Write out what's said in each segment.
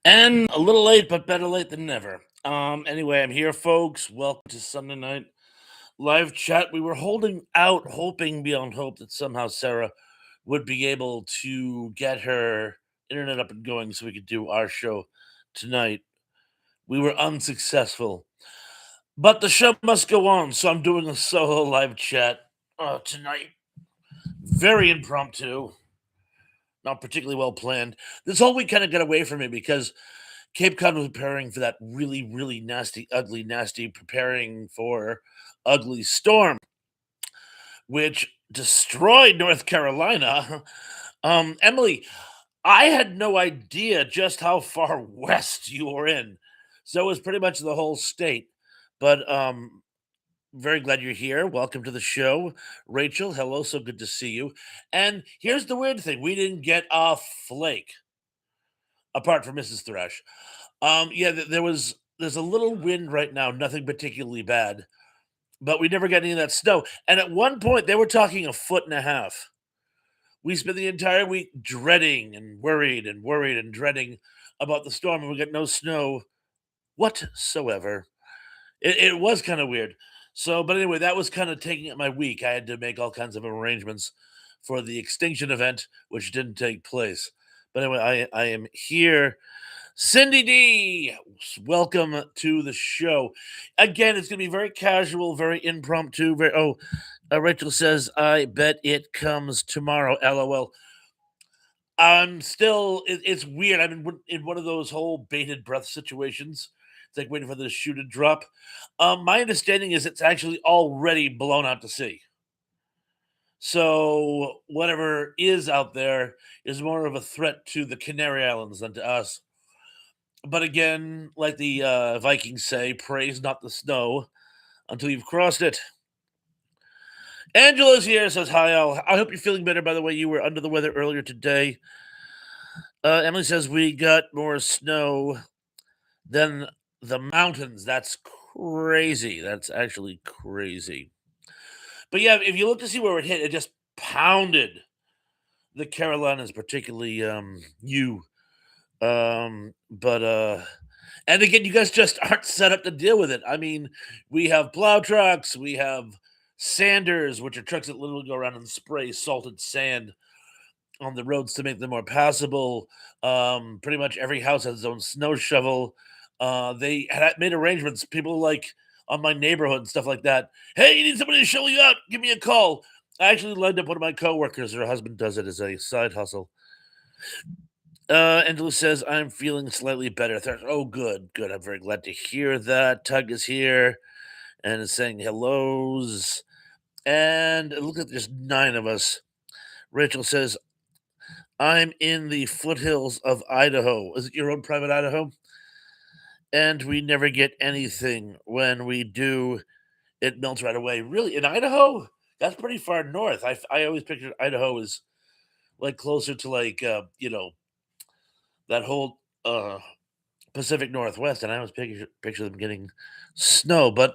And a little late, but better late than never. Anyway, I'm here, folks. Welcome to Sunday night live chat. We were holding out, hoping beyond hope that somehow Sarah would be able to get her internet up and going so we could do our show tonight. We were unsuccessful, but the show must go on. So I'm doing a solo live chat tonight. Very impromptu, not particularly well planned. This whole week kind of got away from me because Cape Cod was preparing for that really, really nasty, ugly, nasty, preparing for ugly storm, which destroyed North Carolina. Emily, I had no idea just how far west you were in. So it was pretty much the whole state. But very glad you're here. Welcome to the show. Rachel, hello, so good to see you. And here's the weird thing. We didn't get a flake apart from Mrs. Thresh. Yeah, there's a little wind right now, nothing particularly bad, but we never got any of that snow. And at one point, they were talking a foot and a half. We spent the entire week dreading and worried and worried and dreading about the storm, and we got no snow whatsoever. It was kind of weird. So, but anyway, that was kind of taking up my week. I had to make all kinds of arrangements for the extinction event, which didn't take place. But anyway, I am here. Cindy D, welcome to the show. Again, it's going to be very casual, very impromptu. Rachel says, "I bet it comes tomorrow." LOL. I'm still. It's weird. I'm in one of those whole bated breath situations. It's like waiting for the shoe to drop. My understanding is it's actually already blown out to sea. So whatever is out there is more of a threat to the Canary Islands than to us. But again, like the Vikings say, praise not the snow until you've crossed it. Angela's here, says hi, Al. I hope you're feeling better. By the way, you were under the weather earlier today. Emily says we got more snow than the mountains. That's crazy. That's actually crazy. But yeah, if you look to see where it hit, it just pounded the Carolinas, particularly you. But and again, you guys just aren't set up to deal with it. I mean, we have plow trucks, we have sanders, which are trucks that literally go around and spray salted sand on the roads to make them more passable. Pretty much every house has its own snow shovel. They had made arrangements. People like on my neighborhood and stuff like that. Hey, you need somebody to show you out? Give me a call. I actually lined up one of my coworkers. Her husband does it as a side hustle. Angela says, I'm feeling slightly better. Oh, good, good. I'm very glad to hear that. Tug is here and is saying hellos. And look at there's 9 of us. Rachel says, I'm in the foothills of Idaho. Is it your own private Idaho? And we never get anything. When we do, it melts right away. Really? In Idaho? That's pretty far north. I always pictured Idaho as like closer to like, that whole Pacific Northwest, and I always picture them getting snow. But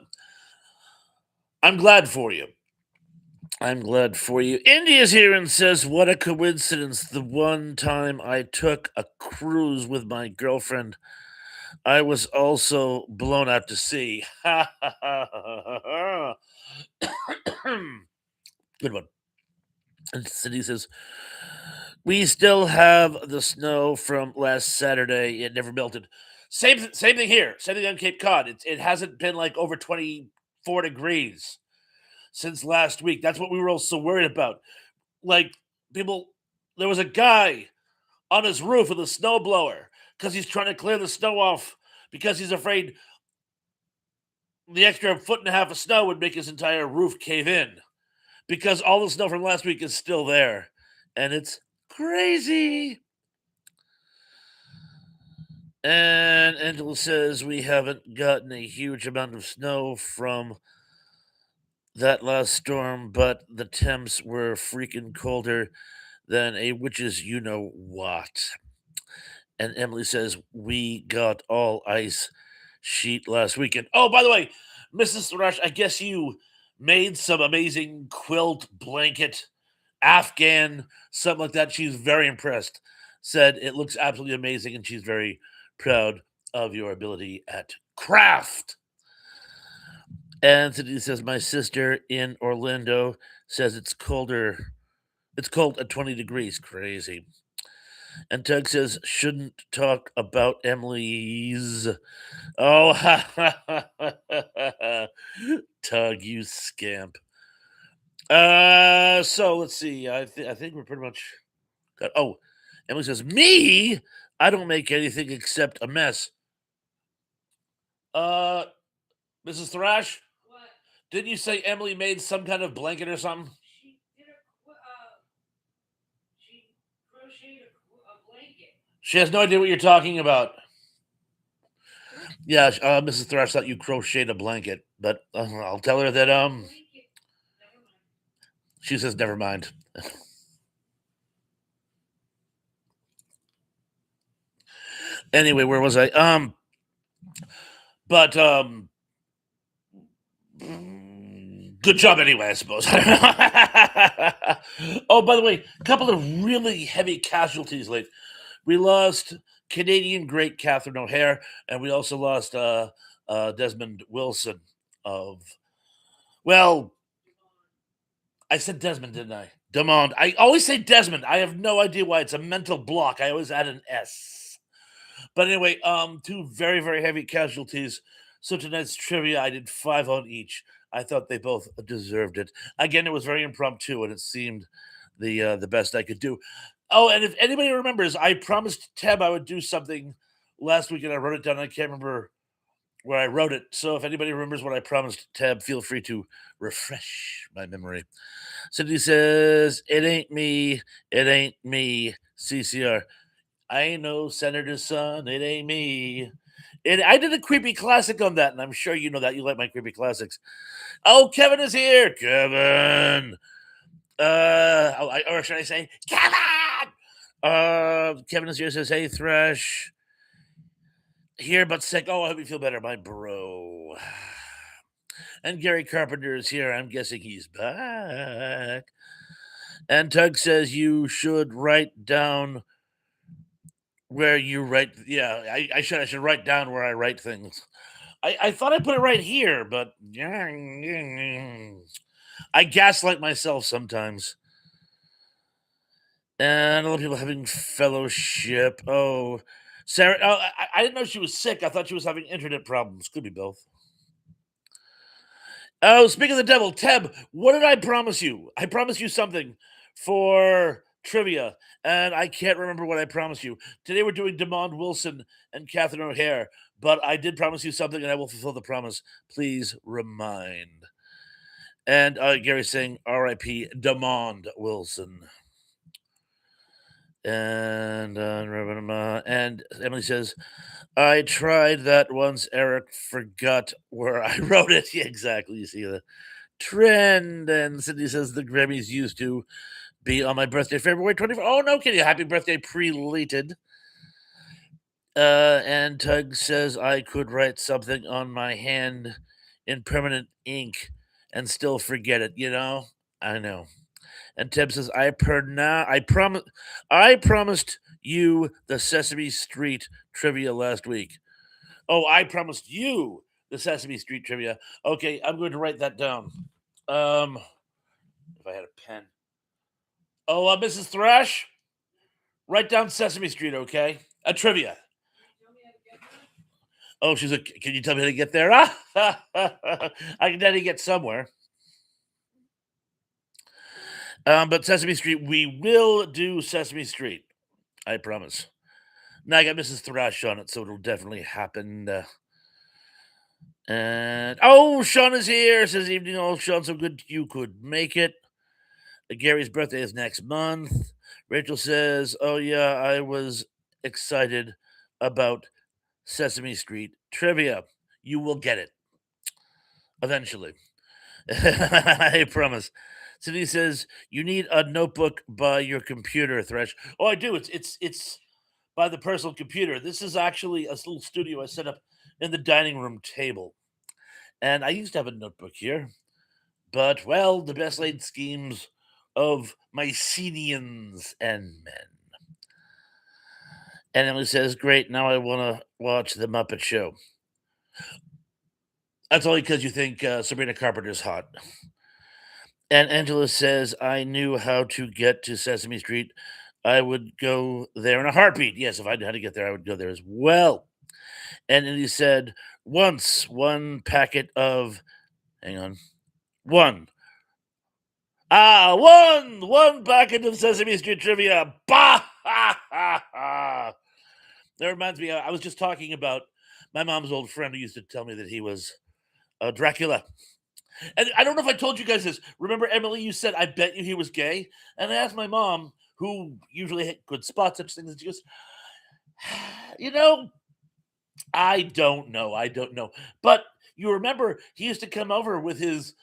I'm glad for you. I'm glad for you. India's here and says, "What a coincidence! The one time I took a cruise with my girlfriend, I was also blown out to sea." Ha ha ha ha ha. Good one. And Cindy says, "We still have the snow from last Saturday. It never melted." Same thing here. Same thing on Cape Cod. It hasn't been like over 24 degrees since last week. That's what we were all so worried about. Like people, there was a guy on his roof with a snowblower because he's trying to clear the snow off because he's afraid the extra foot and a half of snow would make his entire roof cave in because all the snow from last week is still there, and it's crazy. And Angela says we haven't gotten a huge amount of snow from that last storm, but the temps were freaking colder than a witch's you know what. And Emily says we got all ice sheet last weekend. Oh, by the way, Mrs. Thrush, I guess you made some amazing quilt blanket Afghan, something like that. She's very impressed. Said it looks absolutely amazing, and she's very proud of your ability at craft. Anthony says, my sister in Orlando says it's colder. It's cold at 20 degrees. Crazy. And Tug says, shouldn't talk about Emily's. Oh, Tug, you scamp. So let's see. I think we're pretty much got. Oh, Emily says, me? I don't make anything except a mess. Uh, Mrs. Thrash? What? Didn't you say Emily made some kind of blanket or something? She crocheted a blanket. She has no idea what you're talking about. Yeah, Mrs. Thrash thought you crocheted a blanket, but I'll tell her that she says never mind. Anyway, where was I? But good job anyway, I suppose. Oh, by the way, a couple of really heavy casualties late. We lost Canadian great Catherine O'Hare, and we also lost Desmond Wilson of, well, I said Desmond, didn't I? Demond. I always say Desmond. I have no idea why. It's a mental block. I always add an S. But anyway, two very, very heavy casualties. So tonight's trivia, I did 5 on each. I thought they both deserved it. Again, it was very impromptu, and it seemed the best I could do. Oh, and if anybody remembers, I promised Teb I would do something last week, and I wrote it down. I can't remember where I wrote it. So if anybody remembers what I promised Teb, feel free to refresh my memory. Cindy says, "It ain't me. It ain't me." CCR. I ain't no senator's son. It ain't me. I did a creepy classic on that, and I'm sure you know that. You like my creepy classics. Oh, Kevin is here. Kevin. Or should I say, Kevin? Kevin is here. Says, "Hey, Thresh. Here but sick. Oh, I hope you feel better, my bro." And Gary Carpenter is here. I'm guessing he's back. And Tug says you should write down where you write. Yeah, I should write down where I write things. I thought I put it right here, but I gaslight myself sometimes. And a lot of people having fellowship. Oh, Sarah. Oh, I didn't know she was sick. I thought she was having internet problems. Could be both. Oh, speaking of the devil, Teb, what did I promise you? I promised you something for trivia, and I can't remember what I promised you. Today we're doing Demond Wilson and Catherine O'Hare, but I did promise you something, and I will fulfill the promise. Please remind. And Gary's saying R.I.P. Demond Wilson. And Emily says, I tried that once. Eric forgot where I wrote it. Yeah, exactly. You see the trend. And Cindy says the Grammys used to be on my birthday, February 24th. Oh, no kidding. Happy birthday, pre-lated. And Tug says I could write something on my hand in permanent ink and still forget it. You know, I know. And Teb says, I promised you the Sesame Street trivia last week. Oh, I promised you the Sesame Street trivia. Okay, I'm going to write that down. If I had a pen. Oh, Mrs. Thrash, write down Sesame Street, okay? A trivia. Oh, she's like, can you tell me how to get there? I can tell you to get somewhere. But Sesame Street, we will do Sesame Street. I promise. Now I got Mrs. Thrash on it, so it'll definitely happen. And oh, Sean is here. Says evening. Oh, Sean, so good you could make it. Gary's birthday is next month. Rachel says, "Oh yeah, I was excited about Sesame Street trivia. You will get it eventually. I promise." Cindy says, "You need a notebook by your computer, Thresh." Oh, I do. It's by the personal computer. This is actually a little studio I set up in the dining room table. And I used to have a notebook here, but well, the best laid schemes of Mycenians and men. And Emily says, "Great, now I wanna watch The Muppet Show." That's only because you think, Sabrina Carpenter's hot. And Angela says, "I knew how to get to Sesame Street. I would go there in a heartbeat." Yes, if I knew how to get there, I would go there as well. And then he said, "Once, one packet of" hang on. 1. One packet of Sesame Street trivia. Bah! Ha, ha, ha. That reminds me, I was just talking about my mom's old friend who used to tell me that he was Dracula. And I don't know if I told you guys this. Remember, Emily, you said, "I bet you he was gay." And I asked my mom, who usually could spot such things, and she goes, "You know, I don't know. I don't know." But you remember, he used to come over with his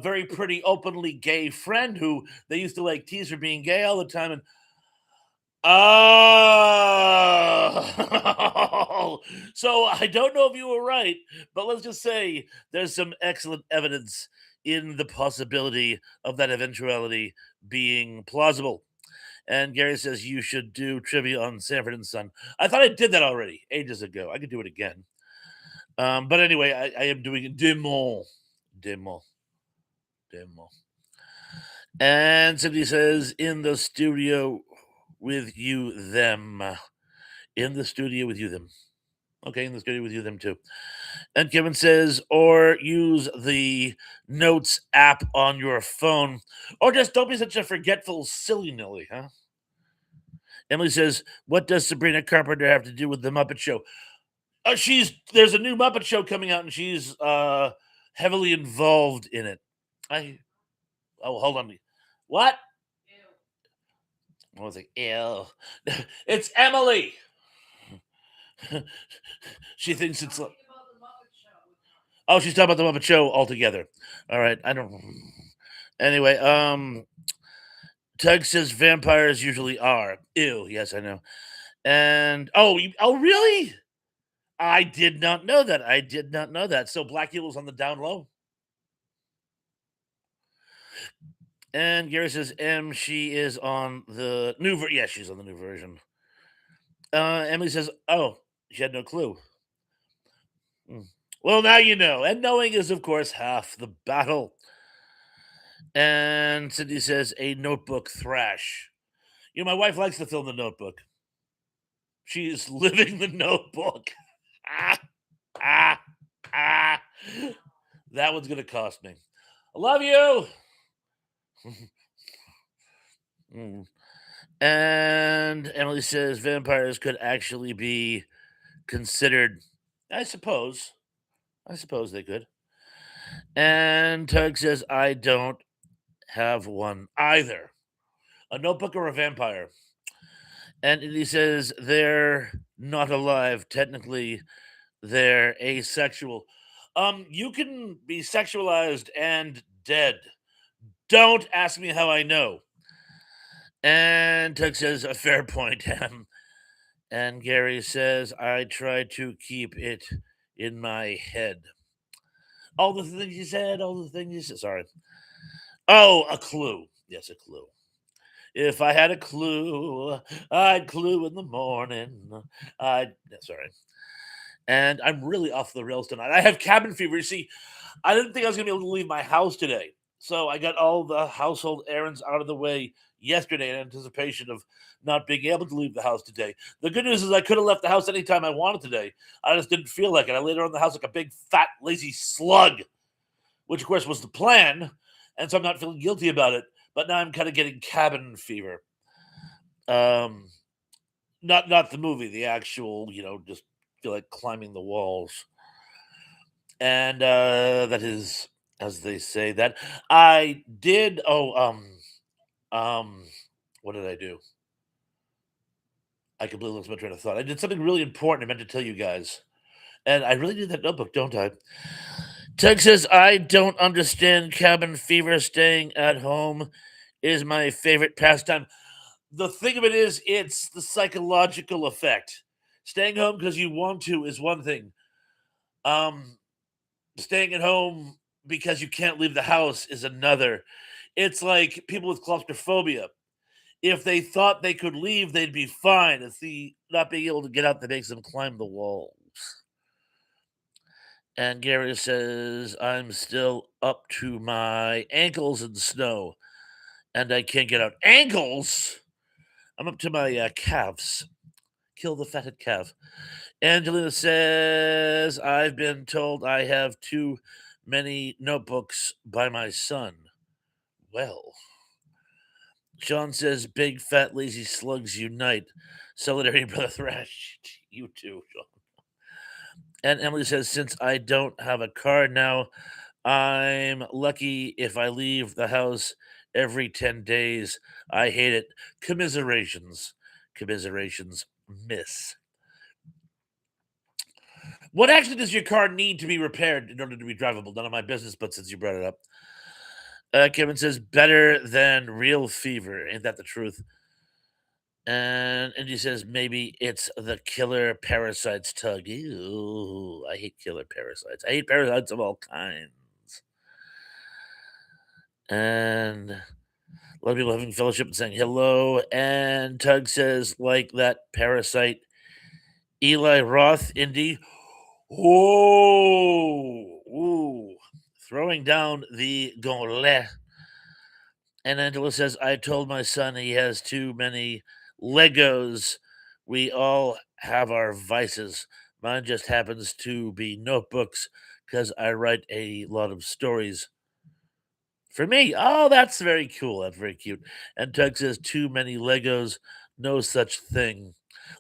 very pretty, openly gay friend who they used to like tease for being gay all the time. And oh, so I don't know if you were right, but let's just say there's some excellent evidence in the possibility of that eventuality being plausible. And Gary says you should do trivia on Sanford and Son. I thought I did that already ages ago. I could do it again. But anyway, I am doing it demo, demo. And Cindy says in the studio with you, them. In the studio with you, them. Okay, in the studio with you, them too. And Kevin says, or use the notes app on your phone, or just don't be such a forgetful silly nilly, huh? Emily says, what does Sabrina Carpenter have to do with the Muppet Show? She's there's a new Muppet Show coming out, and she's heavily involved in it. I hold on. What? I was like, ew. It's Emily. She thinks it's like, oh, she's talking about the Muppet Show altogether. All right, I don't. Anyway, Tug says vampires usually are. Ew. Yes, I know. And oh, really? I did not know that. I did not know that. So Black Eagle's on the down low. And Gary says M. She is on the new. Yeah, she's on the new version. Emily says, "Oh, she had no clue." Mm. Well, now you know, and knowing is, of course, half the battle. And Cindy says, "A Notebook thrash." You know, my wife likes to film The Notebook. She is living The Notebook. Ah, ah, ah. That one's gonna cost me. I love you. Mm. And Emily says vampires could actually be considered. I suppose. I suppose they could. And Tug says I don't have one either. A notebook or a vampire. And he says they're not alive. Technically, they're asexual. You can be sexualized and dead. Don't ask me how I know. And Tug says a fair point. And Gary says I try to keep it in my head. All the things you said, all the things you said. Sorry. Oh, a clue. Yes, a clue. If I had a clue, I'd clue in the morning. Sorry. And I'm really off the rails tonight. I have cabin fever. You see, I didn't think I was going to be able to leave my house today. So I got all the household errands out of the way yesterday in anticipation of not being able to leave the house today. The good news is I could have left the house anytime I wanted today. I just didn't feel like it. I laid around the house like a big, fat, lazy slug, which of course was the plan. And so I'm not feeling guilty about it. But now I'm kind of getting cabin fever. Um, not the movie, the actual, just feel like climbing the walls. And that is, as they say, that I did. Um, what did I do? I completely lost my train of thought. I did something really important. I meant to tell you guys, and I really need that notebook, don't I? Tug says I don't understand cabin fever. Staying at home is my favorite pastime. The thing of it is, it's the psychological effect. Staying home because you want to is one thing. Um, Staying at home because you can't leave the house is another. It's like people with claustrophobia. If they thought they could leave, they'd be fine. It's the not being able to get out that makes them climb the walls. And Gary says, I'm still up to my ankles in snow and I can't get out. Ankles? I'm up to my calves. Kill the fatted calf. Angelina says, I've been told I have too many notebooks by my son. Well, Sean says, big fat lazy slugs unite. Solidarity, brother Thrash. You too, Sean. And Emily says, since I don't have a car now, I'm lucky if I leave the house every 10 days. I hate it. Commiserations. Commiserations, miss. What actually does your car need to be repaired in order to be drivable? None of my business, but since you brought it up. Kevin says, better than real fever. Ain't that the truth? And he says, maybe it's the killer parasites tug. Ew, I hate killer parasites. I hate parasites of all kinds. And a lot of people having fellowship and saying hello. And Tug says, like that parasite, Eli Roth, Indy. Whoa, ooh, throwing down the gauntlet. And Angela says, I told my son he has too many Legos. We all have our vices. Mine just happens to be notebooks because I write a lot of stories. For me, oh, that's very cool. That's very cute. And Tug says, too many Legos, no such thing.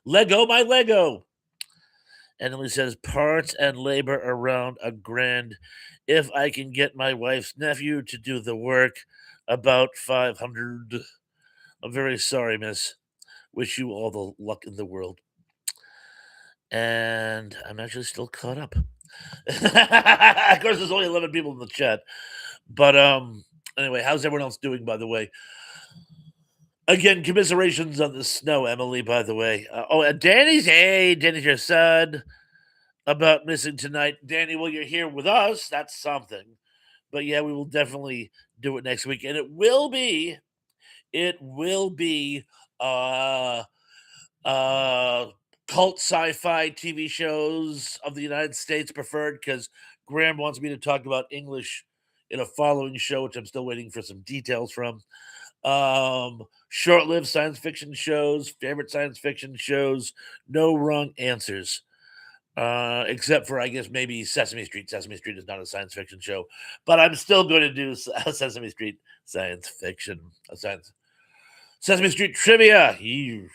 Lego, my Lego. And then he says, parts and labor around $1,000. If I can get my wife's nephew to do the work, about 500. I'm very sorry, miss. Wish you all the luck in the world. And I'm actually still caught up. Of course, there's only 11 people in the chat. But anyway, how's everyone else doing, by the way? Again, commiserations on the snow, Emily, by the way. And Danny's your son about missing tonight. Danny, well, you're here with us. That's something. But yeah, we will definitely do it next week. And it will be uh uh cult sci-fi TV shows of the United States preferred because Graham wants me to talk about English in a following show, which I'm still waiting for some details from. Short-lived science fiction shows, favorite science fiction shows, no wrong answers. Except for I guess maybe Sesame Street. Sesame Street is not a science fiction show, but I'm still going to do Sesame Street science fiction, Sesame Street trivia. You,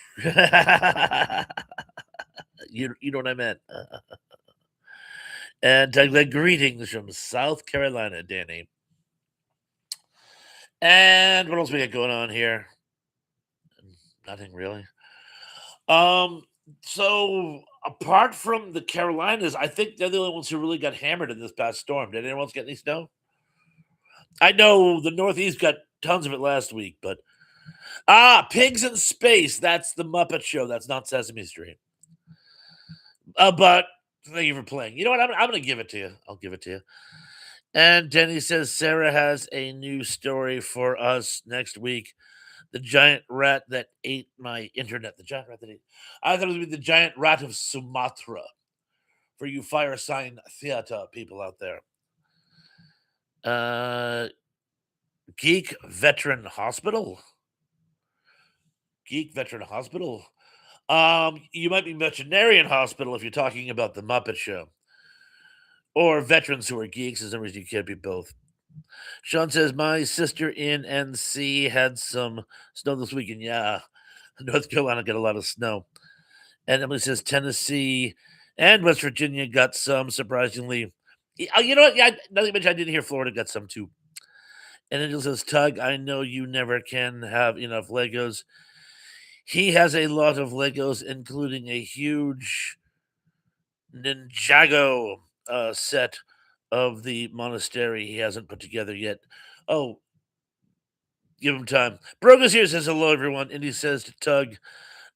you know what I meant. And greetings from South Carolina, Danny. And what else we got going on here? Nothing really. So apart from the Carolinas, I think they're the only ones who really got hammered in this past storm. Did anyone else get any snow? I know the Northeast got tons of it last week, but Pigs in Space. That's the Muppet Show. That's not Sesame Street. But thank you for playing. You know what? I'm going to give it to you. I'll give it to you. And Denny says Sarah has a new story for us next week. The giant rat that ate my internet. The giant rat that ate. I thought it was going to be the giant rat of Sumatra. For you fire sign theater people out there. Geek Veteran Hospital. Geek Veteran Hospital. You might be Veterinarian Hospital if you're talking about the Muppet Show. Or veterans who are geeks. There's no reason you can't be both. Sean says, my sister in NC had some snow this weekend. Yeah, North Carolina got a lot of snow. And Emily says, Tennessee and West Virginia got some, surprisingly. You know what? Yeah, nothing much. I didn't hear Florida got some too. And Angel says, Tug, I know you never can have enough Legos. He has a lot of Legos, including a huge Ninjago set of the monastery he hasn't put together yet. Oh, give him time. Brogus here says hello, everyone. And he says to Tug,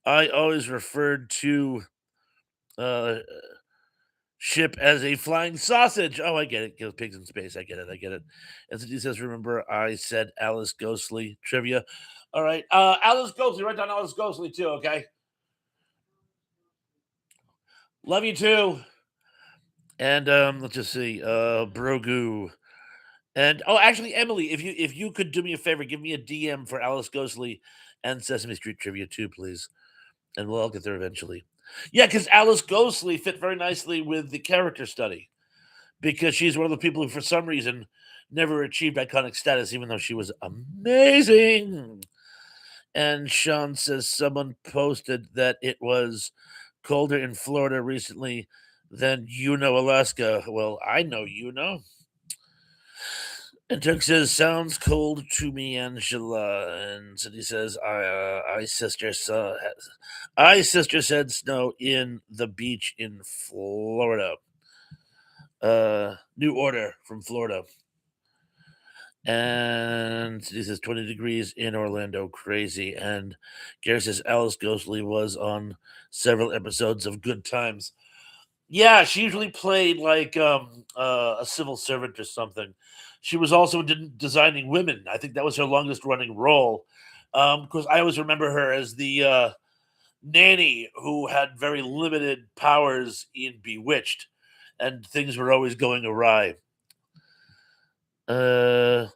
I always referred to ship as a flying sausage. Oh, I get it. Kills pigs in space. I get it. I get it. And so he says, remember, I said Alice Ghostly trivia. All right. Alice Ghostly. Write down Alice Ghostly too, okay? Love you too. And let's just see. Brogu. And oh, actually, Emily, if you could do me a favor, give me a DM for Alice Ghostly and Sesame Street trivia too, please. And we'll all get there eventually. Yeah, because Alice Ghostly fit very nicely with the character study because she's one of the people who, for some reason, never achieved iconic status, even though she was amazing. And Sean says someone posted that it was colder in Florida recently than Alaska. Well, I know And Tuck says, "Sounds cold to me, Angela." And Cindy says, I sister said snow in the beach in Florida." New order from Florida. And he says 20 degrees in Orlando, crazy. And Gary says Alice Ghostly was on several episodes of Good Times. Yeah, she usually played like a civil servant or something. She was also designing women. I think that was her longest running role. Because I always remember her as the nanny who had very limited powers in Bewitched, and things were always going awry. Uh,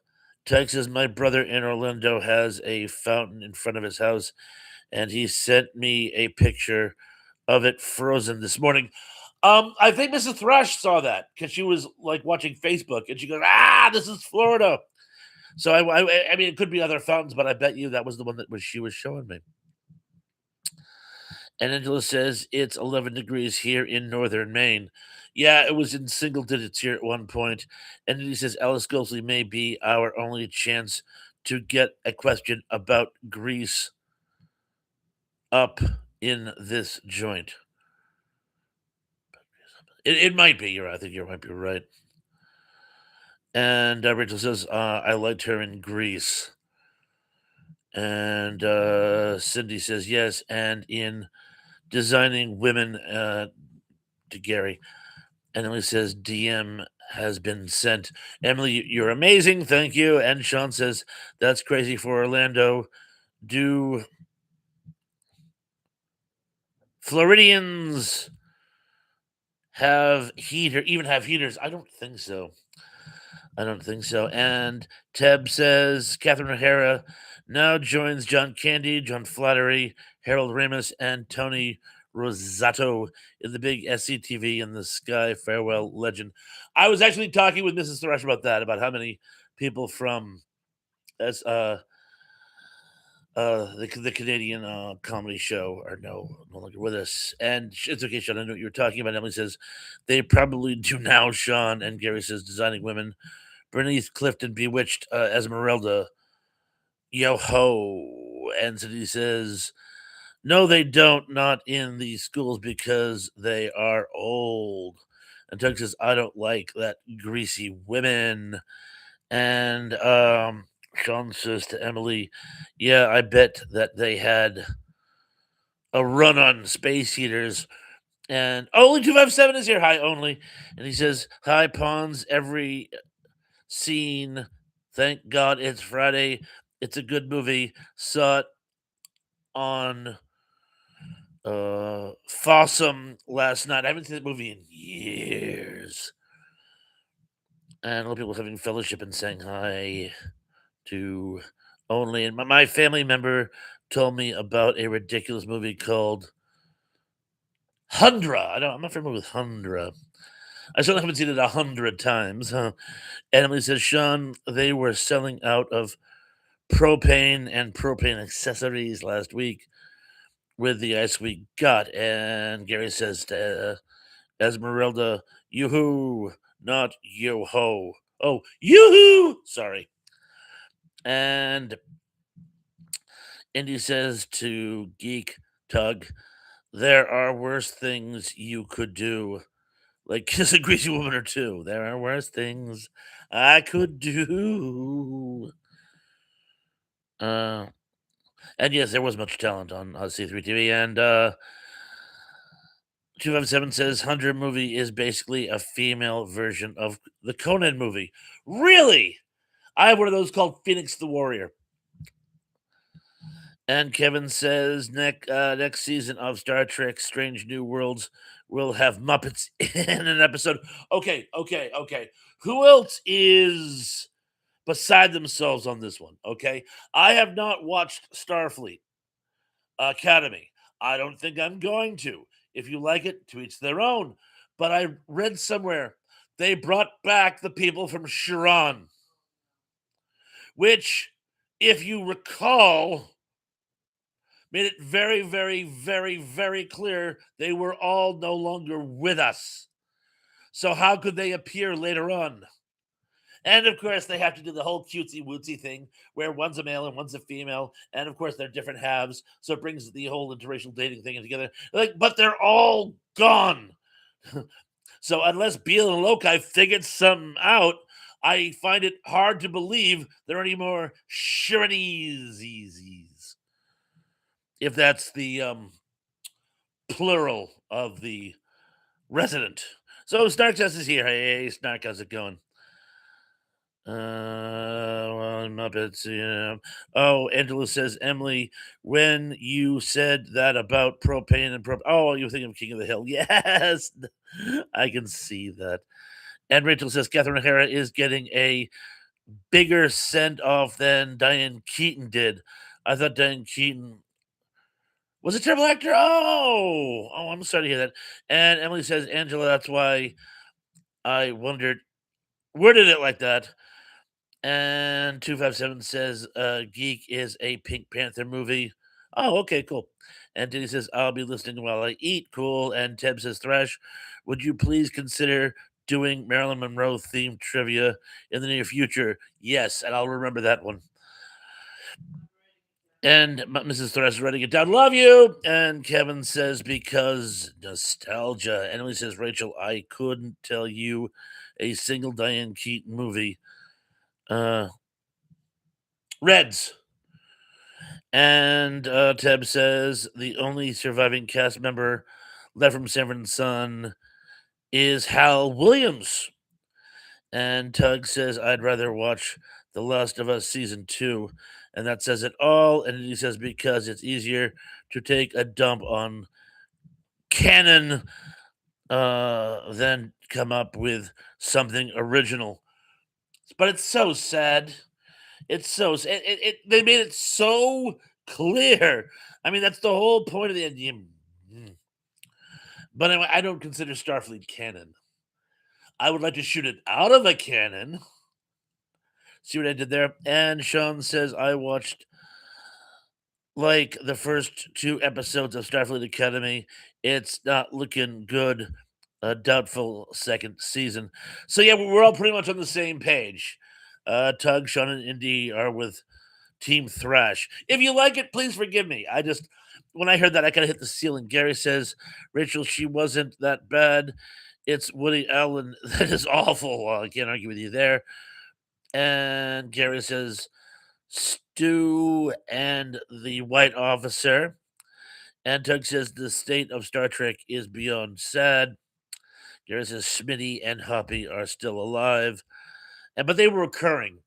Texas, my brother in Orlando has a fountain in front of his house, and he sent me a picture of it frozen this morning. I think Mrs. Thrush saw that because she was like watching Facebook, and she goes, "Ah, this is Florida." So I mean, it could be other fountains, but I bet you that was the one that she was showing me. And Angela says it's 11 degrees here in northern Maine. Yeah, it was in single digits here at one point. And then he says Alice Ghostly may be our only chance to get a question about Greece up in this joint. It might be. I think you might be right. And Rachel says, I liked her in Greece. And Cindy says, yes. And in designing women to Gary. And Emily says, DM has been sent. Emily, you're amazing. Thank you. And Sean says, that's crazy for Orlando. Do Floridians even have heaters? I don't think so. I don't think so. And Teb says Catherine O'Hara now joins John Candy, John Flattery, Harold Ramis, and Tony Rosato in the big SCTV in the Sky Farewell Legend. I was actually talking with Mrs. Thresh about that, about how many people from as the Canadian comedy show are no longer with us. And it's okay, Sean. I know what you were talking about. Emily says they probably do now, Sean. And Gary says designing women. Bernice Clifton bewitched Esmeralda. Yo ho. And Cindy says, no, they don't, not in these schools because they are old. And Doug says, I don't like that greasy women. And Sean says to Emily, yeah, I bet that they had a run on space heaters. And only 257 is here. Hi, only. And he says, hi, pawns, every scene. Thank God it's Friday. It's a good movie. Saw it on Fossum last night. I haven't seen that movie in years. And a lot of people having fellowship and saying hi to only. And my family member told me about a ridiculous movie called Hundra. I'm not familiar with Hundra. I certainly haven't seen it 100 times. Emily says, Sean, they were selling out of propane and propane accessories last week with the ice we got. And Gary says to Esmeralda, yoo-hoo, not yo-ho. Oh, yoo-hoo! Sorry. And Indy says to Geek Tug, there are worse things you could do. Like kiss a greasy woman or two. There are worse things I could do. Uh, and yes, there was much talent on C3 TV. And 257 says 100 movie is basically a female version of the Conan movie. Really? I have one of those called Phoenix the Warrior. And Kevin says next season of Star Trek Strange New Worlds will have Muppets in an episode. Okay. Who else is beside themselves on this one? Okay. I have not watched Starfleet Academy. I don't think I'm going to. If you like it, to each their own. But I read somewhere they brought back the people from Sharon, which, if you recall, made it very, very, very, very clear they were all no longer with us. So how could they appear later on? And of course, they have to do the whole cutesy wootsy thing where one's a male and one's a female, and of course they're different halves, so it brings the whole interracial dating thing together. Like, but they're all gone. So unless Beale and Lokai figured something out, I find it hard to believe there are any more Shiranese, if that's the plural of the resident. So Snarkcast is here. Hey, Snark, how's it going? Well, Muppets, yeah. Oh, Angela says, Emily, when you said that about propane and oh, you were thinking of King of the Hill. Yes, I can see that. And Rachel says Catherine O'Hara is getting a bigger send off than Diane Keaton did. I thought Diane Keaton was a terrible actor. Oh, I'm sorry to hear that. And Emily says, Angela, that's why I wondered, where did it like that? And 257 says, Geek is a Pink Panther movie. Oh, okay, cool. And Diddy says, I'll be listening while I eat. Cool. And Teb says, Thrash, would you please consider doing Marilyn Monroe themed trivia in the near future? Yes, and I'll remember that one. And Mrs. Thrash is writing it down. Love you. And Kevin says, because nostalgia. And Emily says, Rachel, I couldn't tell you a single Diane Keaton movie. Reds. And Teb says the only surviving cast member left from Sanford and Son is Hal Williams. And Tug says I'd rather watch The Last of Us season 2, and that says it all. And he says because it's easier to take a dump on canon than come up with something original. But it's so sad. It's so they made it so clear. I mean, that's the whole point of the end. But anyway, I don't consider Starfleet canon. I would like to shoot it out of a cannon. See what I did there? And Sean says I watched like the first 2 episodes of Starfleet Academy. It's not looking good. A doubtful second season. So yeah, we're all pretty much on the same page. Tug, Sean, and Indy are with Team Thrash. If you like it, please forgive me. When I heard that, I kind of hit the ceiling. Gary says, Rachel, she wasn't that bad. It's Woody Allen that is awful. Well, I can't argue with you there. And Gary says, Stu and the White Officer. And Tug says, the state of Star Trek is beyond sad. Gary says, Smitty and Hoppy are still alive. But they were recurring.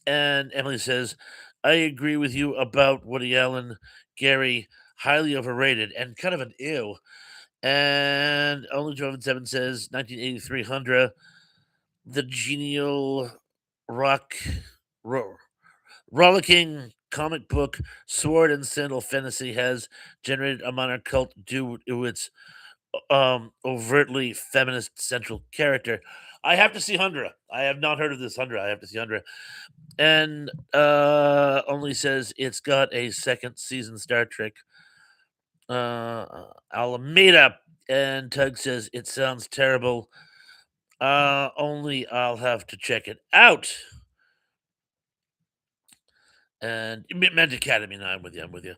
And Emily says, I agree with you about Woody Allen, Gary, highly overrated and kind of an ew. And Only Driven 7 says 1983 Hundra, the genial rock ro- rollicking comic book sword and sandal fantasy has generated a minor cult due to its overtly feminist central character. I have to see Hundra. I have not heard of this Hundra. I have to see Hundra. And only says it's got a second season Star Trek. Alameda. And Tug says it sounds terrible. Only I'll have to check it out. And meant Academy. No, I'm with you. I'm with you.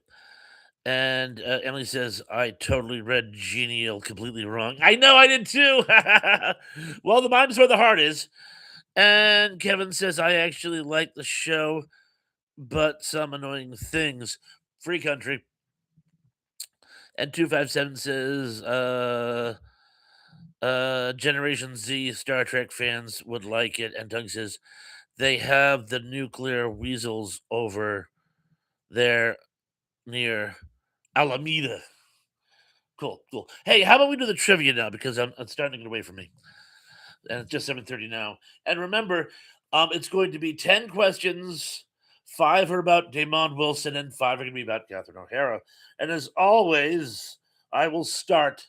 And Emily says, I totally read Genial completely wrong. I know I did too. Well, the mime's where the heart is. And Kevin says, I actually like the show, but some annoying things. Free country. And 257 says, Generation Z Star Trek fans would like it. And Doug says, they have the nuclear weasels over there near Alameda. Cool, cool. Hey, how about we do the trivia now? Because I'm starting to get away from me. And it's just 7:30 now. And remember, it's going to be 10 questions. 5 are about Damon Wilson, and 5 are going to be about Catherine O'Hara. And as always, I will start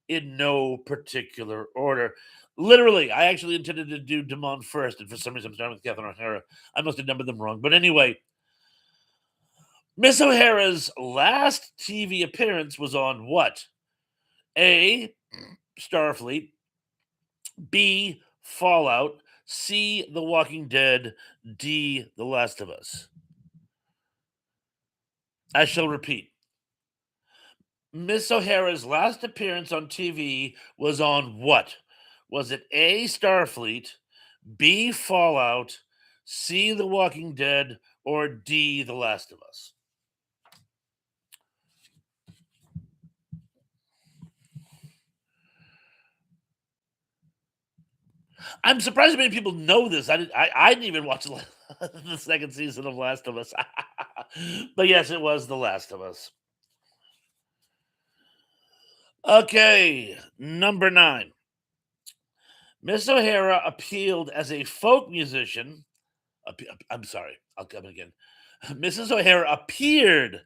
in no particular order. Literally, I actually intended to do Damon first, and for some reason I'm starting with Catherine O'Hara. I must have numbered them wrong. But anyway, Miss O'Hara's last TV appearance was on what? A. Starfleet. B. Fallout. C. The Walking Dead. D. The Last of Us. I shall repeat. Miss O'Hara's last appearance on TV was on what? Was it A. Starfleet, B. Fallout, C. The Walking Dead, or D. The Last of Us? I'm surprised many people know this. I didn't even watch the second season of Last of Us. But yes, it was The Last of Us. Okay, number 9. Miss O'Hara appealed as a folk musician. I'm sorry, I'll come again. Mrs. O'Hara appeared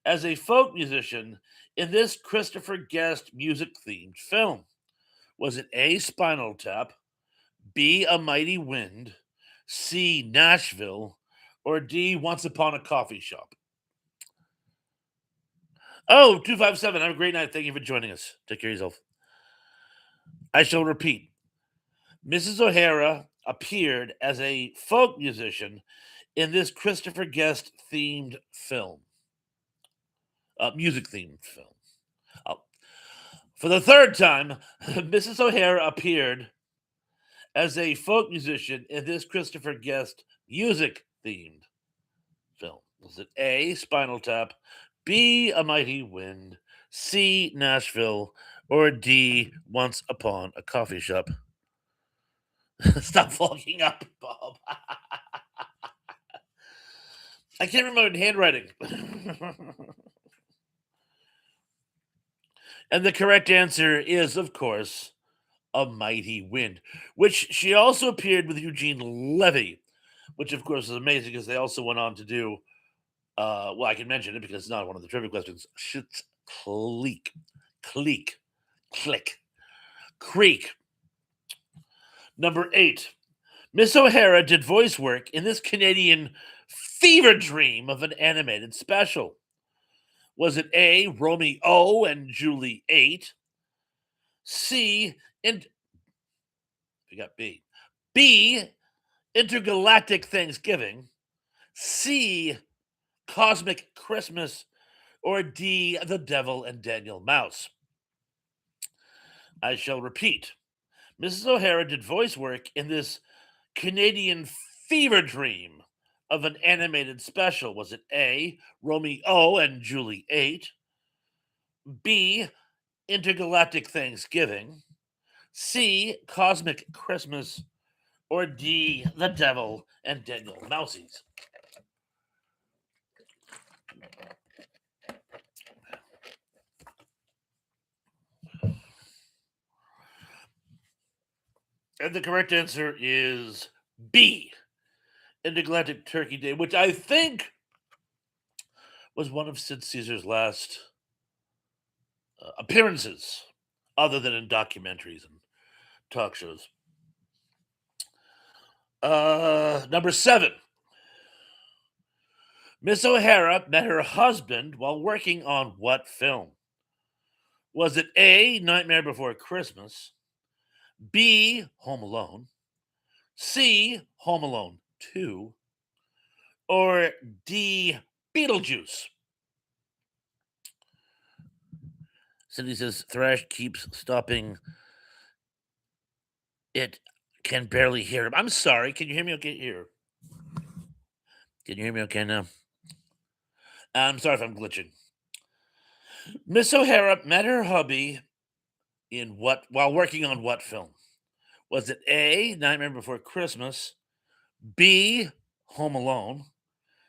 as a folk musician in this Christopher Guest music themed film. Was it A. Spinal Tap, B. A Mighty Wind, C. Nashville, or D. Once Upon a Coffee Shop? Oh, 257. Have a great night. Thank you for joining us. Take care of yourself. I shall repeat. Mrs. O'Hara appeared as a folk musician in this Christopher Guest themed film, music themed film. Uh, for the third time, Mrs. O'Hara appeared as a folk musician in this Christopher Guest music themed film. Was it A. Spinal Tap, B. A Mighty Wind, C. Nashville, or D. Once Upon a Coffee Shop? Stop fogging up, Bob. I can't remember handwriting. And the correct answer is, of course, A Mighty Wind, which she also appeared with Eugene Levy, which, of course, is amazing because they also went on to do, well, I can mention it because it's not one of the trivia questions. Schitt's Creek. Cleek. Click. Creek. Number 8. Miss O'Hara did voice work in this Canadian fever dream of an animated special. Was it A, Romeo and Julie 8? C, and we got B. B, Intergalactic Thanksgiving. C, Cosmic Christmas. Or D, The Devil and Daniel Mouse. I shall repeat. Mrs. O'Hara did voice work in this Canadian fever dream of an animated special. Was it A, Romeo and Julie 8? B, Intergalactic Thanksgiving? C, Cosmic Christmas? Or D, The Devil and Daniel Mousies? And the correct answer is B, Intergalactic Turkey Day, which I think was one of Sid Caesar's last appearances, other than in documentaries and talk shows. Number 7. Miss O'Hara met her husband while working on what film? Was it A, Nightmare Before Christmas, B, Home Alone, C, Home Alone 2, or D, Beetlejuice? Cindy says Thrash keeps stopping. It can barely hear him. I'm sorry. Can you hear me okay here? Can you hear me okay now? I'm sorry if I'm glitching. Miss O'Hara met her hubby in what while working on what film? Was it A, Nightmare Before Christmas, B, Home Alone,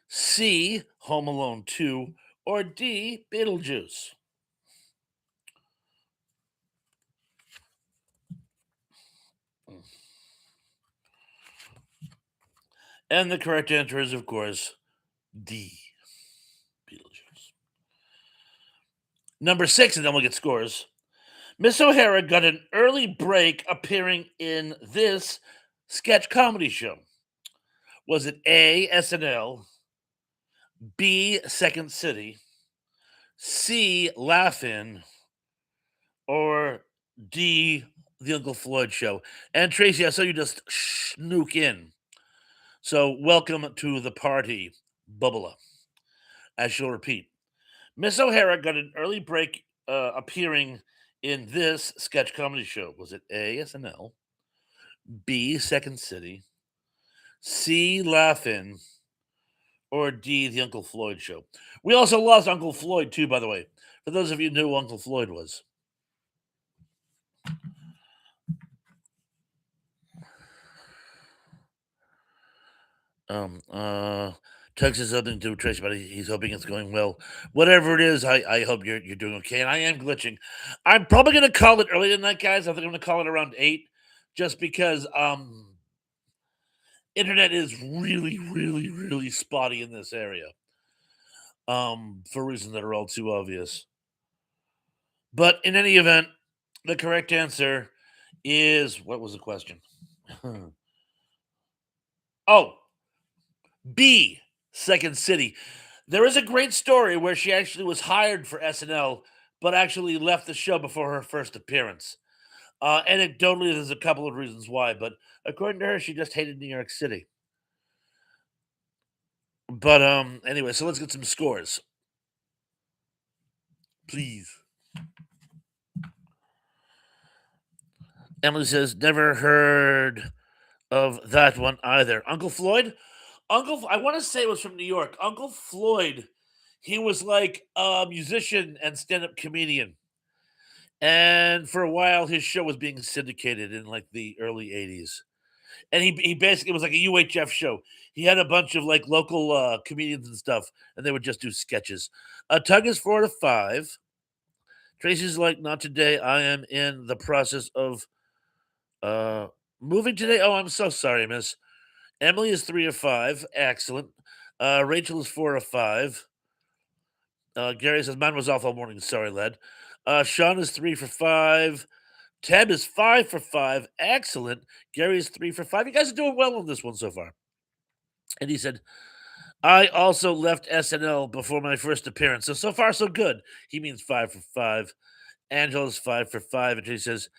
C, Home Alone 2, or D, Beetlejuice? And the correct answer is, of course, D, Beetlejuice. Number 6, and then we'll get scores. Miss O'Hara got an early break appearing in this sketch comedy show. Was it A, SNL, B, Second City, C, Laugh-In, or D, The Uncle Floyd Show? And Tracy, I saw you just snook in. So welcome to the party, Bubba. I shall repeat. Miss O'Hara got an early break appearing in this sketch comedy show. Was it A, SNL, B, Second City, C, Laugh-In, or D, The Uncle Floyd Show? We also lost Uncle Floyd, too, by the way. For those of you who knew who Uncle Floyd was. Texas something to Tracy, but he's hoping it's going well. Whatever it is, I hope you're doing okay. And I am glitching. I'm probably gonna call it early tonight, guys. I think I'm gonna call it around 8, just because internet is really, really, really spotty in this area. For reasons that are all too obvious. But in any event, the correct answer is what was the question? Oh, B, Second City. There is a great story where she actually was hired for SNL, but actually left the show before her first appearance. Anecdotally, there's a couple of reasons why, but according to her, she just hated New York City. But anyway, so let's get some scores, please. Emily says never heard of that one either. Uncle Floyd, I want to say it was from New York. Uncle Floyd, he was like a musician and stand-up comedian. And for a while, his show was being syndicated in like the early 80s. And he basically was like a UHF show. He had a bunch of like local comedians and stuff, and they would just do sketches. Tug is 4 to 5. Tracy's like, not today. I am in the process of uh moving today. Oh, I'm so sorry, miss. Emily is 3 to 5. Excellent. Rachel is 4 to 5. Gary says mine was off all morning. Sorry, lad. Sean is 3 for 5. Ted is 5 for 5. Excellent. Gary is 3 for 5. You guys are doing well on this one so far. And he said, I also left SNL before my first appearance. So far, so good. He means 5 for 5. Angela's 5 for 5. And he says,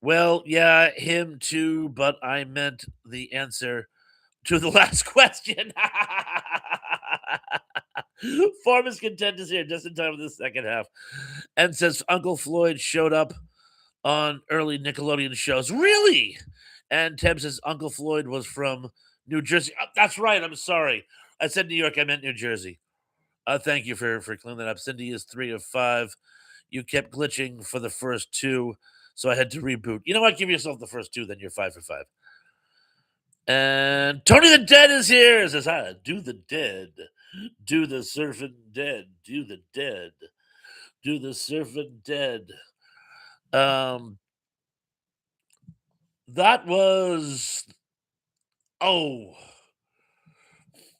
well, yeah, him too, but I meant the answer to the last question. Form is content is here just in time for the second half. And says Uncle Floyd showed up on early Nickelodeon shows. Really? And Tim says Uncle Floyd was from New Jersey. That's right. I'm sorry. I said New York. I meant New Jersey. Thank you for clearing that up. Cindy is 3 of 5. You kept glitching for the first two, so I had to reboot. You know what? Give yourself the first two, then you're 5 for 5. And Tony the Dead is here. It says, hi, do the dead. Do the surfing dead. Do the dead. Do the surfing dead. That was oh,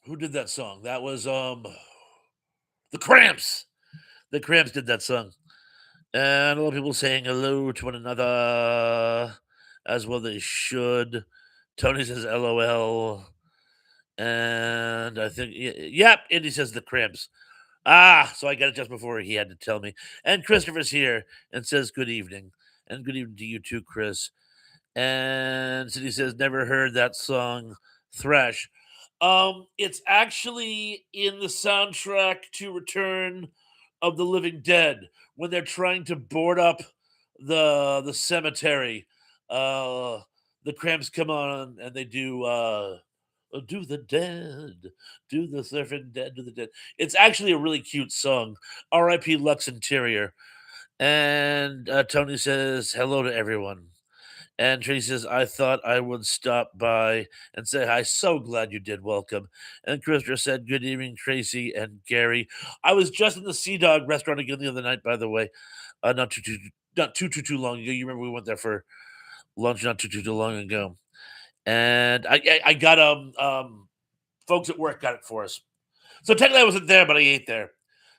who did that song? That was the Cramps. The Cramps did that song. And a lot of people saying hello to one another as well they should. Tony says LOL. And I think yep, Indy says the Cramps. Ah, so I got it just before he had to tell me. And Christopher's here and says good evening. And good evening to you too, Chris. And Cindy says, never heard that song, Thrash. It's actually in the soundtrack to Return of the Living Dead when they're trying to board up the cemetery. The Cramps come on and they do Do the dead, do the surfing dead, do the dead. It's actually a really cute song. R.I.P. Lux Interior. And Tony says, hello to everyone. And Tracy says, I thought I would stop by and say hi. So glad you did. Welcome. And Christopher said, good evening, Tracy and Gary. I was just in the Sea Dog restaurant again the other night, by the way. Not too long ago. You remember we went there for lunch not too long ago. And I got folks at work got it for us. So technically I wasn't there, but I ate there.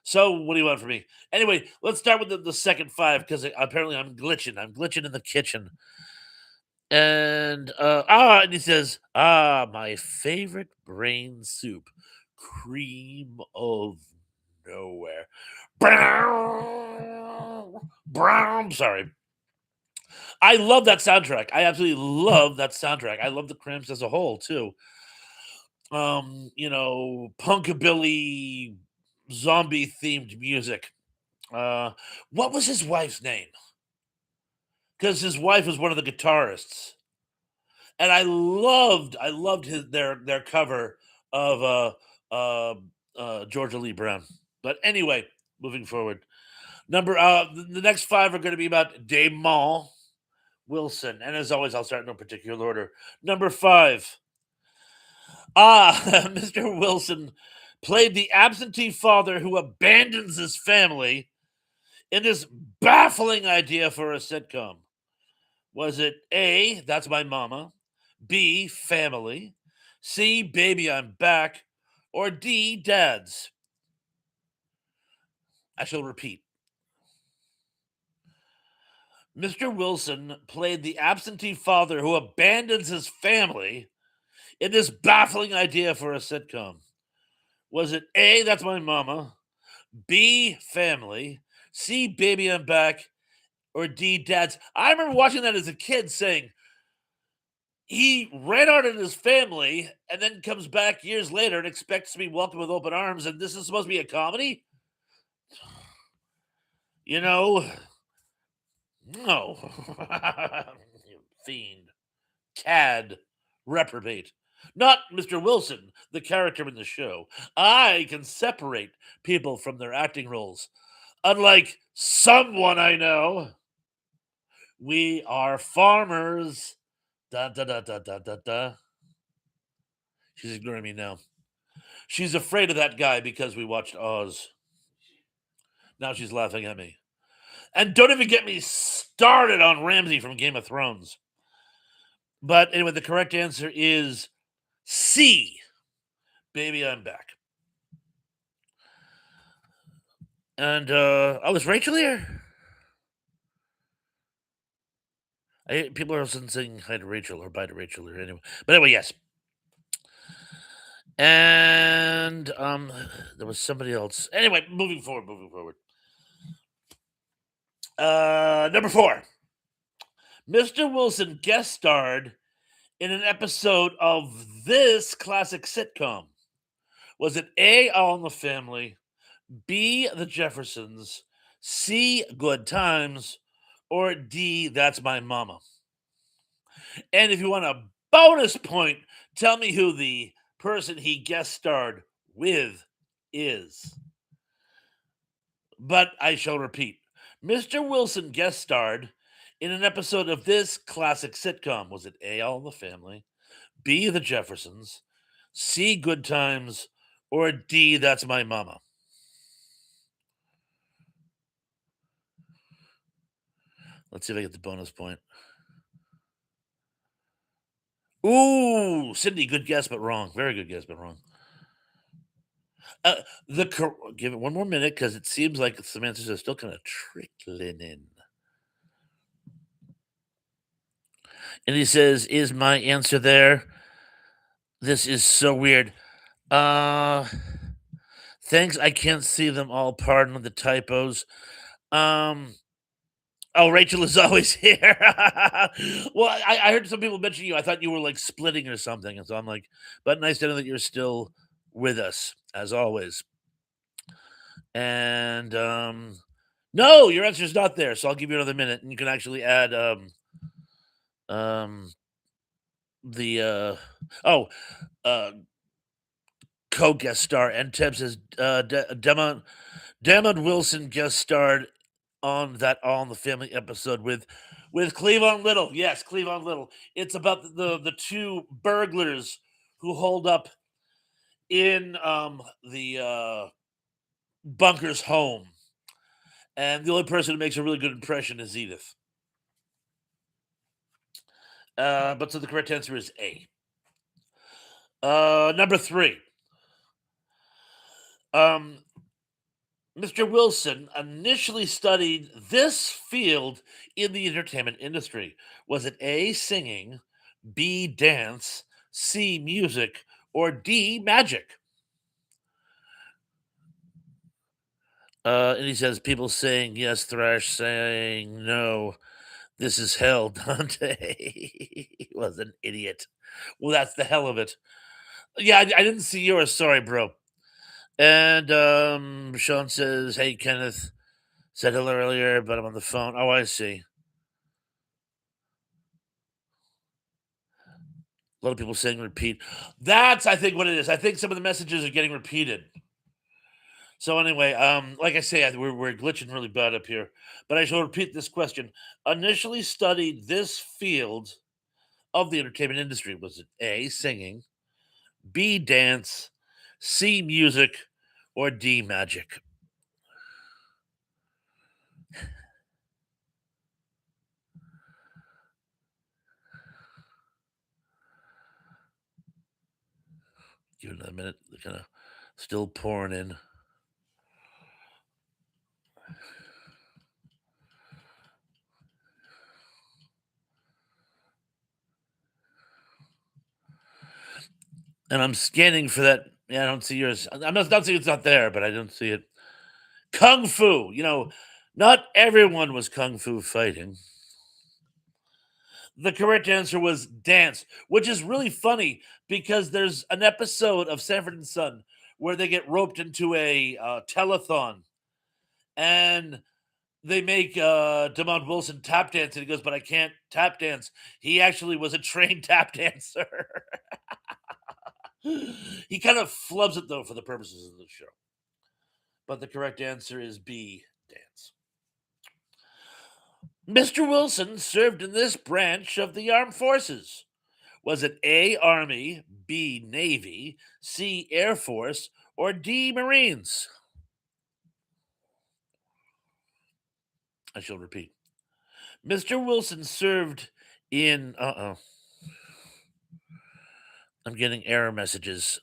So what do you want from me? Anyway, let's start with the second five because apparently I'm glitching. I'm glitching in the kitchen. And he says, my favorite brain soup, cream of nowhere. Brown, brown. Sorry, I love that soundtrack. I absolutely love that soundtrack. I love the Cramps as a whole too. Punkabilly, zombie themed music. Uh, what was his wife's name? Because his wife was one of the guitarists, and I loved their cover of Georgia Lee Brown. But anyway, moving forward, the next five are going to be about Damon Wilson, and as always, I'll start in no particular order. Number five, Mr. Wilson played the absentee father who abandons his family in this baffling idea for a sitcom. Was it A, That's My Mama, B, Family, C, Baby I'm Back, or D, Dads? I shall repeat. Mr. Wilson played the absentee father who abandons his family in this baffling idea for a sitcom. Was it A, That's My Mama, B, Family, C, Baby I'm Back, or D, Dads? I remember watching that as a kid saying, he ran out of his family and then comes back years later and expects to be welcomed with open arms, and this is supposed to be a comedy? You know, no. You fiend, cad, reprobate. Not Mr. Wilson, the character in the show. I can separate people from their acting roles. Unlike someone I know, we are farmers. Da da da da da da da. She's ignoring me now. She's afraid of that guy because we watched Oz. Now she's laughing at me. And don't even get me started on Ramsay from Game of Thrones. But anyway, the correct answer is C. Baby, I'm back. And is Rachel here? People are saying hi to Rachel or bye to Rachel or anyway. But anyway, yes. And there was somebody else. Anyway, moving forward. Number four. Mr. Wilson guest starred in an episode of this classic sitcom. Was it A, All in the Family, B, The Jeffersons, C, Good Times, or D, That's My Mama? And if you want a bonus point, tell me who the person he guest starred with is. But I shall repeat. Mr. Wilson guest starred in an episode of this classic sitcom. Was it A, All in the Family, B, The Jeffersons, C, Good Times, or D, That's My Mama? Let's see if I get the bonus point. Ooh, Cindy, good guess, but wrong. Very good guess, but wrong. Give it one more minute because it seems like some answers are still kind of trickling in. And he says, "Is my answer there? This is so weird. Uh, thanks. I can't see them all. Pardon the typos. Um, oh, Rachel is always here. Well, I heard some people mention you. I thought you were like splitting or something, and so I'm like, but nice to know that you're still with us as always. And no, your answer's not there. So I'll give you another minute, and you can actually add um the oh uh, co-guest star, and Tim says Damon Wilson guest starred on that All in the Family episode with Cleavon Little. Yes, Cleavon Little. It's about the two burglars who hold up in the bunker's home, and the only person who makes a really good impression is Edith. But so the correct answer is A. Number three. Um, Mr. Wilson initially studied this field in the entertainment industry. Was it A, singing, B, dance, C, music, or D, magic? And he says, people saying yes, Thrash saying no. This is hell, Dante. He was an idiot. Well, that's the hell of it. Yeah, I didn't see yours. Sorry, bro. And Sean says, hey, Kenneth. Said hello earlier, but I'm on the phone. Oh, I see. A lot of people saying repeat. That's, I think, what it is. I think some of the messages are getting repeated. So anyway, like I say, we're glitching really bad up here. But I shall repeat this question. Initially studied this field of the entertainment industry. Was it A, singing, B, dance, C, music, or D, magic? Give it another minute. They're kind of still pouring in. And I'm scanning for that. Yeah, I don't see yours. I'm not saying it's not there, but I don't see it. Kung Fu. Not everyone was Kung Fu fighting. The correct answer was dance, which is really funny because there's an episode of Sanford and Son where they get roped into a telethon and they make Demond Wilson tap dance, and he goes, "But I can't tap dance." He actually was a trained tap dancer. He kind of flubs it though for the purposes of the show. But the correct answer is B, dance. Mr. Wilson served in this branch of the armed forces. Was it A, Army, B, Navy, C, Air Force, or D, Marines? I shall repeat. Mr. Wilson served in. I'm getting error messages.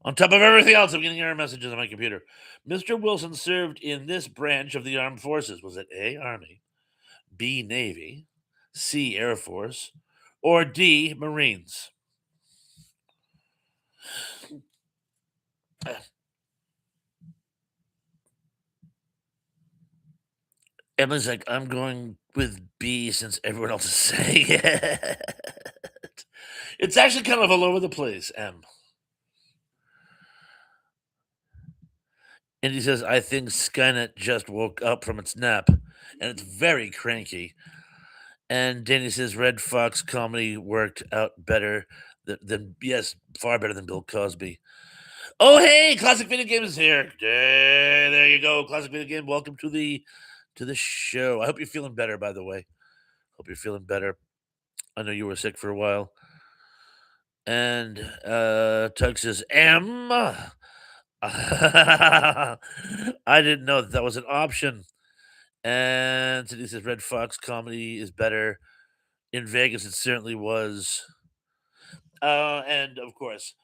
On top of everything else, I'm getting error messages on my computer. Mr. Wilson served in this branch of the armed forces. Was it A, Army, B, Navy, C, Air Force, or D, Marines? Emily's like, I'm going with B since everyone else is saying it. It's actually kind of all over the place, Em. And he says, I think Skynet just woke up from its nap and it's very cranky. And Danny says, Red Fox comedy worked out better than yes, far better than Bill Cosby. Oh, hey, Classic Video Game is here. There you go, Classic Video Game. Welcome to the show. I hope you're feeling better, by the way. Hope you're feeling better. I know you were sick for a while. And Tug says, I didn't know that was an option. And Cindy says, Red Fox comedy is better. In Vegas, it certainly was. And of course,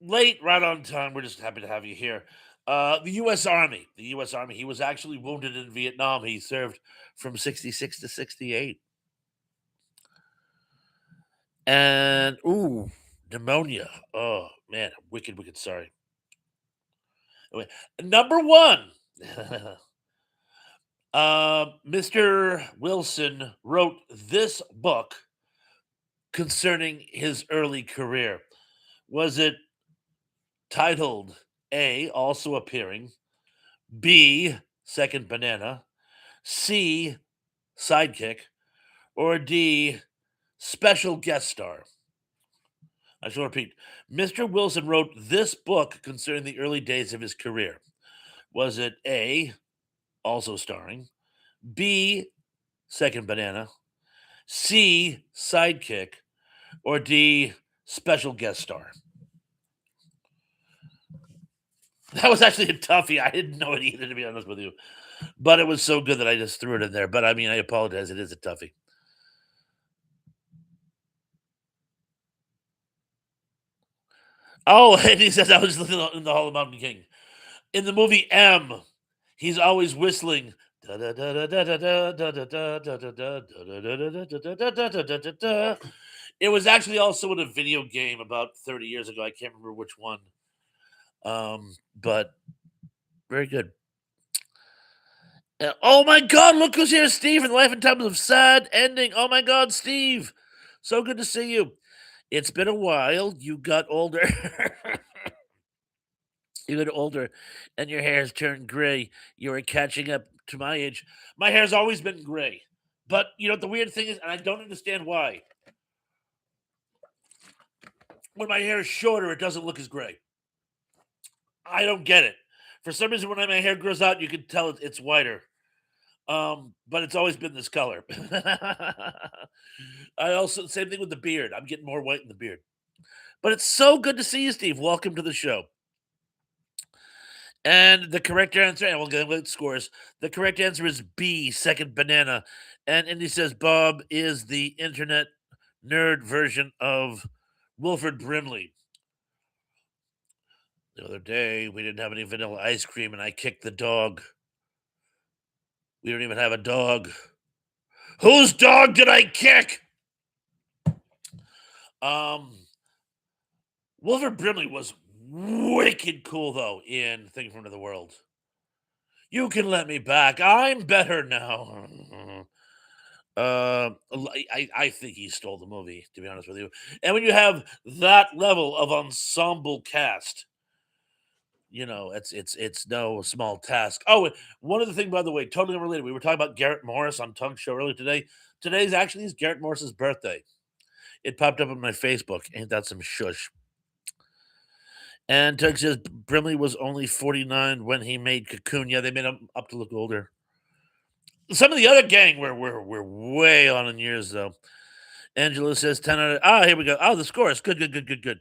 late, right on time. We're just happy to have you here. The U.S. Army. The U.S. Army. He was actually wounded in Vietnam. He served from 66 to 68. And, ooh, pneumonia. Oh, man. Wicked, wicked sorry. Anyway, number one. Mr. Wilson wrote this book concerning his early career. Was it titled A, also appearing, B, second banana, C, sidekick, or D, special guest star? I shall repeat. Mr. Wilson wrote this book concerning the early days of his career. Was it A, also starring, B, second banana, C, sidekick, or D, special guest star? That was actually a toughie. I didn't know it either, to be honest with you. But it was so good that I just threw it in there. But I mean, I apologize. It is a toughie. Oh, and he says I was looking in the Hall of Mountain King. In the movie M, he's always whistling. It was actually also in a video game about 30 years ago. I can't remember which one. But very good. Oh my God, look who's here, Steve, in Life and Times of Sad Ending. Oh my God, Steve. So good to see you. It's been a while. You got older. You get older and your hair's turned gray. You are catching up to my age. My hair's always been gray. But you know the weird thing is, and I don't understand why. When my hair is shorter, it doesn't look as gray. I don't get it. For some reason, when my hair grows out, you can tell it's whiter. But it's always been this color. I also same thing with the beard. I'm getting more white in the beard. But it's so good to see you, Steve. Welcome to the show. And the correct answer, and we'll get with scores. The correct answer is B, second banana. And Indy says Bob is the internet nerd version of Wilford Brimley. The other day, we didn't have any vanilla ice cream, and I kicked the dog. We don't even have a dog. Whose dog did I kick? Wilford Brimley was wicked cool, though, in Thing from Another World. You can let me back. I'm better now. I think he stole the movie, to be honest with you. And when you have that level of ensemble cast, you know it's no small task. Oh, and one other thing, by the way, totally unrelated. We were talking about Garrett Morris on Tongue Show earlier today. Today's actually is Garrett Morris's birthday. It popped up on my Facebook. Ain't that some shush? And Tug says Brimley was only 49 when he made Cocoon. Yeah, they made him up to look older. Some of the other gang were way on in years though. Angela says 10 out of here we go. Oh, the score is good, good, good, good, good.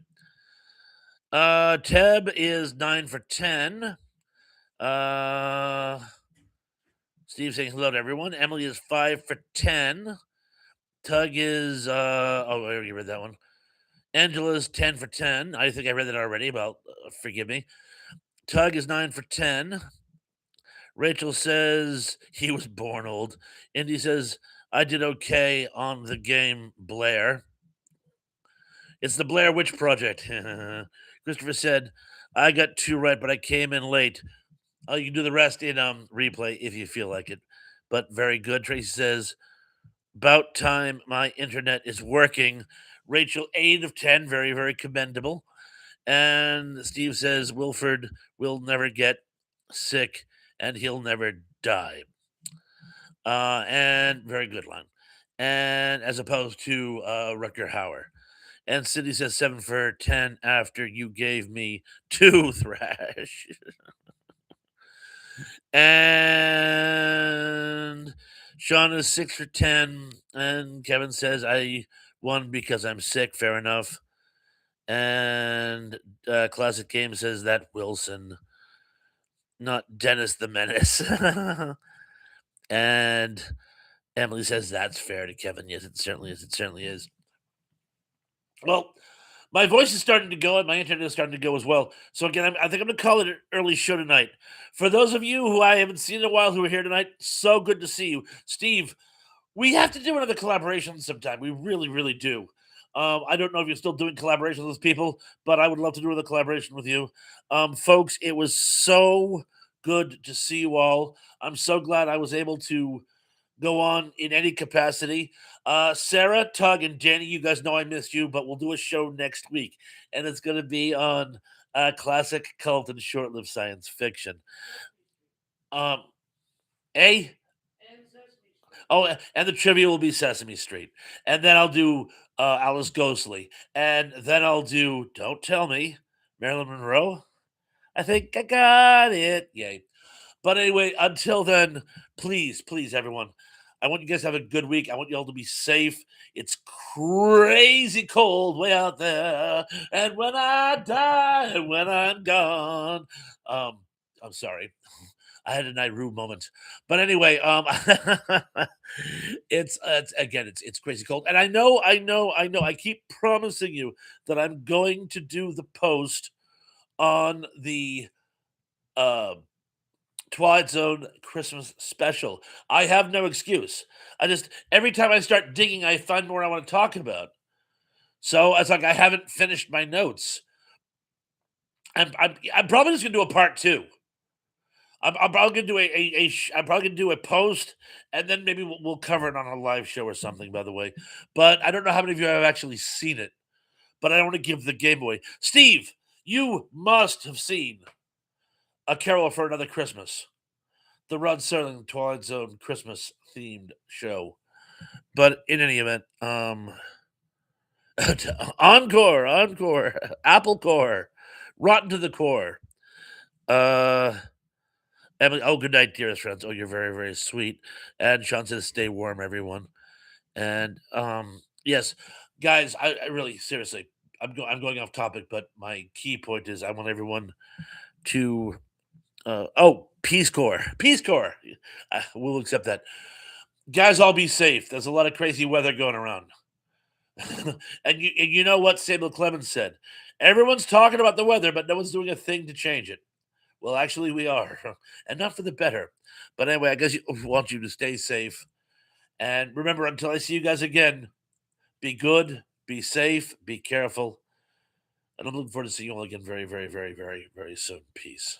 Teb is 9 for 10. Steve saying hello to everyone. Emily is 5 for 10. Tug is I already read that one. Angela's 10 for 10. I think I read that already, but forgive me. Tug is 9 for 10. Rachel says he was born old. Indy says I did okay on the game Blair. It's the Blair Witch Project. Christopher said, I got 2 right, but I came in late. Oh, you can do the rest in replay if you feel like it. But very good. Tracy says, about time my internet is working. Rachel, 8 of 10. Very, very commendable. And Steve says, Wilford will never get sick and he'll never die. And very good line. And as opposed to Rutger Hauer. And Cindy says 7 for 10 after you gave me 2 thrash. And Sean is 6 for 10. And Kevin says I won because I'm sick. Fair enough. And Classic Game says that Wilson, not Dennis the Menace. And Emily says that's fair to Kevin. Yes, it certainly is. It certainly is. Well, my voice is starting to go and my internet is starting to go as well. So again, I think I'm going to call it an early show tonight. For those of you who I haven't seen in a while who are here tonight, so good to see you. Steve, we have to do another collaboration sometime. We really, really do. I don't know if you're still doing collaborations with people, but I would love to do another collaboration with you. Folks, it was so good to see you all. I'm so glad I was able to go on in any capacity. Sarah, Tug, and Danny, you guys know I missed you, but we'll do a show next week, and it's going to be on classic cult and short-lived science fiction. A Oh, and the trivia will be Sesame Street, and then I'll do Alice Ghostly, and then I'll do "Don't Tell Me," Marilyn Monroe. I think I got it. Yay! But anyway, until then, please, please, everyone, I want you guys to have a good week. I want you all to be safe. It's crazy cold way out there, and when I die, and when I'm gone, um, I'm sorry. I had a Nairu moment, but anyway, it's again, it's crazy cold, and I know. I keep promising you that I'm going to do the post on the uh, Twilight Zone Christmas special. I have no excuse. I just every time I start digging, I find more I want to talk about. So it's like I haven't finished my notes. I'm probably just gonna do a part two. I'm probably gonna do I'm probably gonna do a post, and then maybe we'll cover it on a live show or something. By the way, but I don't know how many of you have actually seen it. But I don't want to give the game away. Steve, you must have seen A Carol for Another Christmas, the Rod Serling Twilight Zone Christmas themed show. But in any event, encore, Apple Core, Rotten to the Core. Uh, Emily, oh, good night, dearest friends. Oh, you're very, very sweet. And Sean says, stay warm, everyone. And yes, guys, I really seriously, I'm going off topic, but my key point is I want everyone to Peace Corps, Peace Corps. We'll accept that. Guys, all be safe. There's a lot of crazy weather going around. And you know what Sable Clemens said? Everyone's talking about the weather, but no one's doing a thing to change it. Well, actually, we are, and not for the better. But anyway, I guess you want you to stay safe. And remember, until I see you guys again, be good, be safe, be careful. And I'm looking forward to seeing you all again very, very, very, very, very soon. Peace.